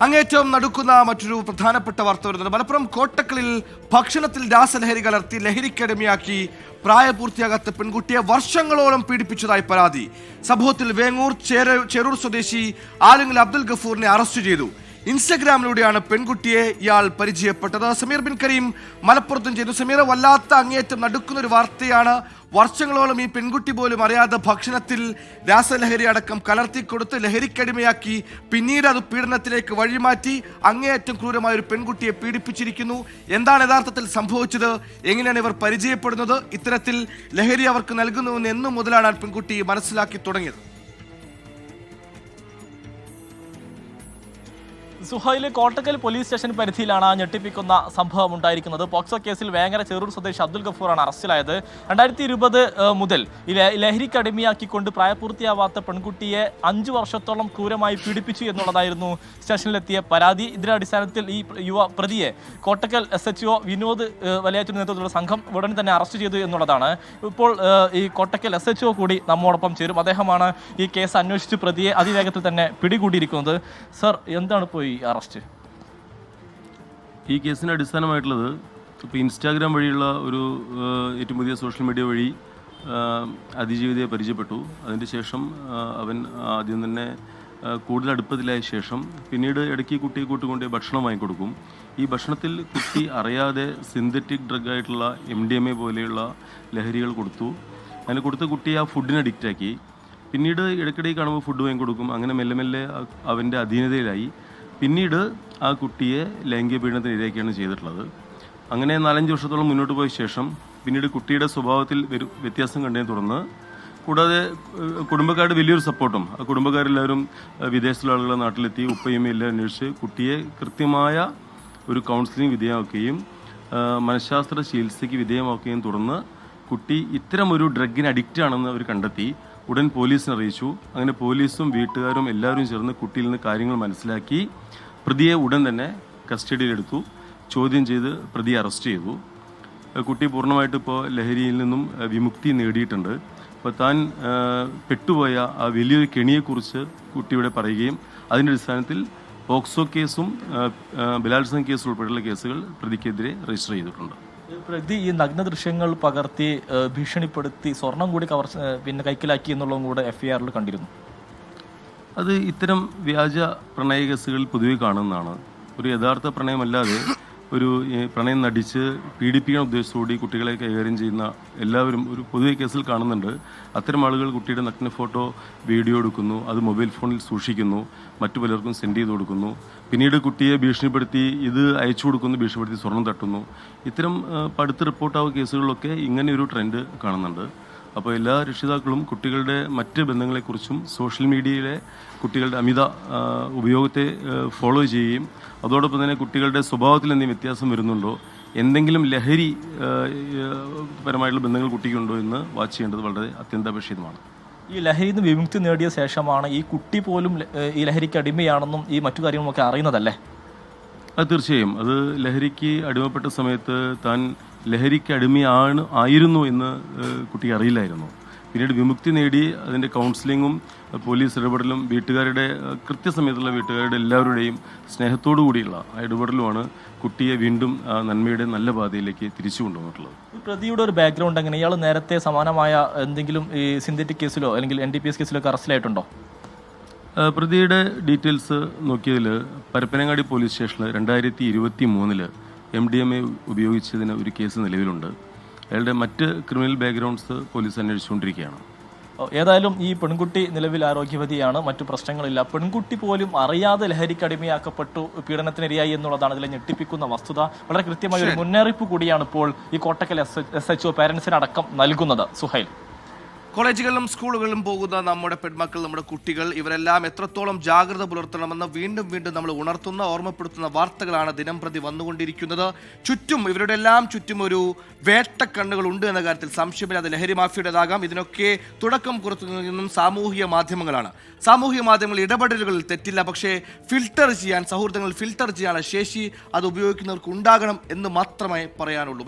അങ്ങേറ്റവും നടുക്കുന്ന മറ്റൊരു പ്രധാനപ്പെട്ട വാർത്ത വരുന്നത് മലപ്പുറം കോട്ടക്കലിൽ ഭക്ഷണത്തിൽ രാസലഹരി കലർത്തി ലഹരിക്കടിമയാക്കി പ്രായപൂർത്തിയാകാത്ത പെൺകുട്ടിയെ വർഷങ്ങളോളം പീഡിപ്പിച്ചതായി പരാതി. സംഭവത്തിൽ വേങ്ങൂർ ചെറൂർ സ്വദേശി ആലുങ്ങൽ അബ്ദുൽ ഗഫൂറിനെ അറസ്റ്റ് ചെയ്തു. ഇൻസ്റ്റഗ്രാമിലൂടെയാണ് പെൺകുട്ടിയെ ഇയാൾ പരിചയപ്പെട്ടത്. സമീർ ബിൻ കരീം മലപ്പുറത്തും ചെയ്തു. സമീർ, വല്ലാത്ത അങ്ങേയറ്റം നടുക്കുന്ന ഒരു വാർത്തയാണ്. വർഷങ്ങളോളം ഈ പെൺകുട്ടി പോലും അറിയാതെ ഭക്ഷണത്തിൽ രാസലഹരി അടക്കം കലർത്തിക്കൊടുത്ത് ലഹരിക്കടിമയാക്കി പിന്നീട് അത് പീഡനത്തിലേക്ക് വഴിമാറ്റി അങ്ങേയറ്റം ക്രൂരമായ ഒരു പെൺകുട്ടിയെ പീഡിപ്പിച്ചിരിക്കുന്നു. എന്താണ് യഥാർത്ഥത്തിൽ സംഭവിച്ചത്? എങ്ങനെയാണ് ഇവർ പരിചയപ്പെടുന്നത്? ഇത്തരത്തിൽ ലഹരി അവർക്ക് നൽകുന്നുവെന്ന് എന്നു മുതലാണ് ആ പെൺകുട്ടി മനസ്സിലാക്കി തുടങ്ങിയത്? സുഹൈൽ, കോട്ടക്കൽ പോലീസ് സ്റ്റേഷൻ പരിധിയിലാണ് ഞെട്ടിപ്പിക്കുന്ന സംഭവം ഉണ്ടായിരിക്കുന്നത്. പോക്സോ കേസിൽ വേങ്ങര ചെറൂർ സ്വദേശി അബ്ദുൽ ഗഫൂറാണ് അറസ്റ്റിലായത്. 2020 മുതൽ ലഹരിക്കടിമയാക്കിക്കൊണ്ട് പ്രായപൂർത്തിയാവാത്ത പെൺകുട്ടിയെ 5 വർഷത്തോളം ക്രൂരമായി പീഡിപ്പിച്ചു എന്നുള്ളതായിരുന്നു സ്റ്റേഷനിലെത്തിയ പരാതി. ഇതിന്റെ അടിസ്ഥാനത്തിൽ ഈ യുവ പ്രതിയെ കോട്ടക്കൽ SHO വിനോദ് വലയാറ്റിന് നേതൃത്വത്തിലുള്ള സംഘം ഉടൻ തന്നെ അറസ്റ്റ് ചെയ്തു എന്നുള്ളതാണ്. ഇപ്പോൾ ഈ കോട്ടക്കൽ SHO കൂടി നമ്മോടൊപ്പം ചേരും. അദ്ദേഹമാണ് ഈ കേസ് അന്വേഷിച്ച് പ്രതിയെ അതിവേഗത്തിൽ തന്നെ പിടികൂടിയിരിക്കുന്നത്. സർ, എന്താണ് ഇപ്പോൾ ഈ അറസ്റ്റ്? ഈ കേസിന് അടിസ്ഥാനമായിട്ടുള്ളത് ഇപ്പോൾ ഇൻസ്റ്റാഗ്രാം വഴിയുള്ള ഒരു ഏറ്റവും പുതിയ സോഷ്യൽ മീഡിയ വഴി അതിജീവിതയെ പരിചയപ്പെട്ടു. അതിൻ്റെ ശേഷം അവൻ ആദ്യം തന്നെ കൂടുതൽ അടുപ്പത്തിലായ ശേഷം പിന്നീട് ഇടയ്ക്ക് കുട്ടിയെ കൂട്ടുകൊണ്ട് ഭക്ഷണം വാങ്ങിക്കൊടുക്കും. ഈ ഭക്ഷണത്തിൽ കുട്ടി അറിയാതെ സിന്തറ്റിക് ഡ്രഗായിട്ടുള്ള MDMA പോലെയുള്ള ലഹരികൾ കൊടുത്തു. അങ്ങനെ കൊടുത്ത് കുട്ടിയെ ആ ഫുഡിന് അഡിക്റ്റാക്കി. പിന്നീട് ഇടയ്ക്കിടയ്ക്ക് കാണുമ്പോൾ ഫുഡ് വാങ്ങിക്കൊടുക്കും. അങ്ങനെ മെല്ലെ മെല്ലെ അവൻ്റെ അധീനതയിലായി. പിന്നീട് ആ കുട്ടിയെ ലൈംഗിക പീഡനത്തിന് ഇരയാക്കിയാണ് ചെയ്തിട്ടുള്ളത്. അങ്ങനെ 4-5 വർഷത്തോളം മുന്നോട്ട് പോയ ശേഷം പിന്നീട് കുട്ടിയുടെ സ്വഭാവത്തിൽ വ്യത്യാസം കണ്ടതിനെ തുടർന്ന്, കൂടാതെ കുടുംബക്കാരുടെ വലിയൊരു സപ്പോർട്ടും, ആ കുടുംബക്കാരെല്ലാവരും വിദേശത്തുള്ള ആളുകളെ നാട്ടിലെത്തി ഉപ്പയും എല്ലാം അന്വേഷിച്ച് കുട്ടിയെ കൃത്യമായ ഒരു കൗൺസിലിംഗ് വിധേയമാക്കുകയും മനഃശാസ്ത്ര ചികിത്സയ്ക്ക് വിധേയമാക്കുകയും തുടർന്ന് കുട്ടി ഇത്തരം ഒരു ഡ്രഗിന് അഡിക്റ്റ് ആണെന്ന് അവർ കണ്ടെത്തി. ഉടൻ പോലീസിനെ അറിയിച്ചു. അങ്ങനെ പോലീസും വീട്ടുകാരും എല്ലാവരും ചേർന്ന് കുട്ടിയിൽ നിന്ന് കാര്യങ്ങൾ മനസ്സിലാക്കി പ്രതിയെ ഉടൻ തന്നെ കസ്റ്റഡിയിലെടുത്തു. ചോദ്യം ചെയ്ത് പ്രതിയെ അറസ്റ്റ് ചെയ്തു. കുട്ടി പൂർണ്ണമായിട്ട് ഇപ്പോൾ ലഹരിയിൽ നിന്നും വിമുക്തി നേടിയിട്ടുണ്ട്. അപ്പോൾ താൻ പെട്ടുപോയ ആ വലിയൊരു കെണിയെക്കുറിച്ച് കുട്ടിയുടെ പറയുകയും അതിൻ്റെ അടിസ്ഥാനത്തിൽ പോക്സോ കേസും ബലാത്സംഗ കേസും ഉൾപ്പെടെയുള്ള കേസുകൾ പ്രതിക്കെതിരെ രജിസ്റ്റർ ചെയ്തിട്ടുണ്ട്. പ്രതി ഈ നഗ്ന ദൃശ്യങ്ങൾ പകർത്തി ഭീഷണിപ്പെടുത്തി സ്വർണം കൂടി കൈക്കലാക്കി എന്നുള്ളതും കൂടെ FIR കണ്ടിരുന്നു. അത് ഇത്തരം വ്യാജ പ്രണയ കേസുകളിൽ പൊതുവെ കാണുന്നതാണ്. ഒരു യഥാർത്ഥ പ്രണയമല്ലാതെ ഒരു പ്രണയം നടിച്ച് പീഡിപ്പിക്കാൻ ഉദ്ദേശത്തോടെ കുട്ടികളെ കൈകാര്യം ചെയ്യുന്ന എല്ലാവരും ഒരു പൊതുവെ കേസിൽ കാണുന്നുണ്ട്. അത്തരം ആളുകൾ കുട്ടിയുടെ നഗ്ന ഫോട്ടോ വീഡിയോ എടുക്കുന്നു, അത് മൊബൈൽ ഫോണിൽ സൂക്ഷിക്കുന്നു, മറ്റു പലർക്കും സെൻഡ് ചെയ്ത് കൊടുക്കുന്നു. പിന്നീട് കുട്ടിയെ ഭീഷണിപ്പെടുത്തി ഇത് അയച്ചു കൊടുക്കുന്നു, ഭീഷണിപ്പെടുത്തി സ്വർണം തട്ടുന്നു. ഇത്തരം അടുത്ത് റിപ്പോർട്ടാവുന്ന കേസുകളിലൊക്കെ ഇങ്ങനെ ഒരു ട്രെൻഡ് കാണുന്നുണ്ട്. അപ്പോൾ എല്ലാ രക്ഷിതാക്കളും കുട്ടികളുടെ മറ്റ് ബന്ധങ്ങളെക്കുറിച്ചും സോഷ്യൽ മീഡിയയിലെ കുട്ടികളുടെ അമിത ഉപയോഗത്തെ ഫോളോ ചെയ്യുകയും അതോടൊപ്പം തന്നെ കുട്ടികളുടെ സ്വഭാവത്തിൽ എന്തെങ്കിലും വ്യത്യാസം വരുന്നുണ്ടോ, എന്തെങ്കിലും ലഹരി പരമായിട്ടുള്ള ബന്ധങ്ങൾ കുട്ടിക്കുണ്ടോ എന്ന് വാച്ച് ചെയ്യേണ്ടത് വളരെ അത്യന്താപേക്ഷിതമാണ്. ഈ ലഹരിയിൽ നിന്ന് വിമുക്തി നേടിയ ശേഷമാണ് ഈ കുട്ടി പോലും ഈ ലഹരിക്ക് അടിമയാണെന്നും ഈ മറ്റു കാര്യങ്ങളൊക്കെ അറിയുന്നതല്ലേ? അത് തീർച്ചയായും. അത് ലഹരിക്ക് അടിമപ്പെട്ട സമയത്ത് താൻ ലഹരിക്ക് ആയിരുന്നു എന്ന് കുട്ടിക്ക് അറിയില്ലായിരുന്നു. പിന്നീട് വിമുക്തി നേടി അതിൻ്റെ കൗൺസിലിങ്ങും പോലീസ് ഇടപെടലും വീട്ടുകാരുടെ കൃത്യസമയത്തുള്ള വീട്ടുകാരുടെ എല്ലാവരുടെയും സ്നേഹത്തോടു കൂടിയുള്ള ആ ഇടപെടലുമാണ് കുട്ടിയെ വീണ്ടും നന്മയുടെ നല്ല പാതയിലേക്ക് തിരിച്ചു കൊണ്ടുവന്നിട്ടുള്ളത്. ഈ പ്രതിയുടെ ഒരു ബാക്ക്ഗ്രൗണ്ട് എങ്ങനെ? ഇയാൾ നേരത്തെ സമാനമായ എന്തെങ്കിലും ഈ സിന്തറ്റിക് കേസിലോ അല്ലെങ്കിൽ NDPS കേസിലോ ഒക്കെ അറസ്റ്റിലായിട്ടുണ്ടോ? പ്രതിയുടെ ഡീറ്റെയിൽസ് നോക്കിയതിൽ പരപ്പനങ്ങാടി പോലീസ് സ്റ്റേഷനിൽ 2023 MDMA ഉപയോഗിച്ചതിന് ഒരു കേസ് നിലവിലുണ്ട്. അയാളുടെ മറ്റ് ക്രിമിനൽ ബാക്ക്ഗ്രൗണ്ട്സ് പോലീസ് അന്വേഷിച്ചുകൊണ്ടിരിക്കുകയാണ്. ഏതായാലും ഈ പെൺകുട്ടി നിലവിൽ ആരോഗ്യവതിയാണ്, മറ്റു പ്രശ്നങ്ങളില്ല. പെൺകുട്ടി പോലും അറിയാതെ ലഹരിക്ക് അടിമയാക്കപ്പെട്ടു, പീഡനത്തിനിരയായി എന്നുള്ളതാണ് ഇതിലെ ഞെട്ടിപ്പിക്കുന്ന വസ്തുത. വളരെ കൃത്യമായ ഒരു മുന്നറിയിപ്പ് കൂടിയാണ് ഇപ്പോൾ ഈ കോട്ടക്കൽ SHO പാരന്റ്സിനടക്കം നൽകുന്നത്. സുഹൈൽ, കോളേജുകളിലും സ്കൂളുകളിലും പോകുന്ന നമ്മുടെ പെൺമക്കൾ, നമ്മുടെ കുട്ടികൾ, ഇവരെല്ലാം എത്രത്തോളം ജാഗ്രത പുലർത്തണമെന്ന് വീണ്ടും വീണ്ടും നമ്മൾ ഉണർത്തുന്ന, ഓർമ്മപ്പെടുത്തുന്ന വാർത്തകളാണ് ദിനം പ്രതി വന്നുകൊണ്ടിരിക്കുന്നത്. ഇവരുടെ എല്ലാം ചുറ്റും ഒരു വേട്ടക്കണ്ണുകൾ ഉണ്ട് എന്ന കാര്യത്തിൽ സംശയമില്ല. അത് ലഹരി മാഫിയുടേതാകാം. ഇതിനൊക്കെ തുടക്കം കുറിക്കുന്നതും സാമൂഹിക മാധ്യമങ്ങളാണ്. സാമൂഹിക മാധ്യമങ്ങൾ ഇടപെടലുകളിൽ തെറ്റില്ല, പക്ഷേ സൗഹൃദങ്ങൾ ഫിൽട്ടർ ചെയ്യാനുള്ള ശേഷി അത് ഉപയോഗിക്കുന്നവർക്ക് ഉണ്ടാകണം എന്ന് മാത്രമേ പറയാനുള്ളൂ.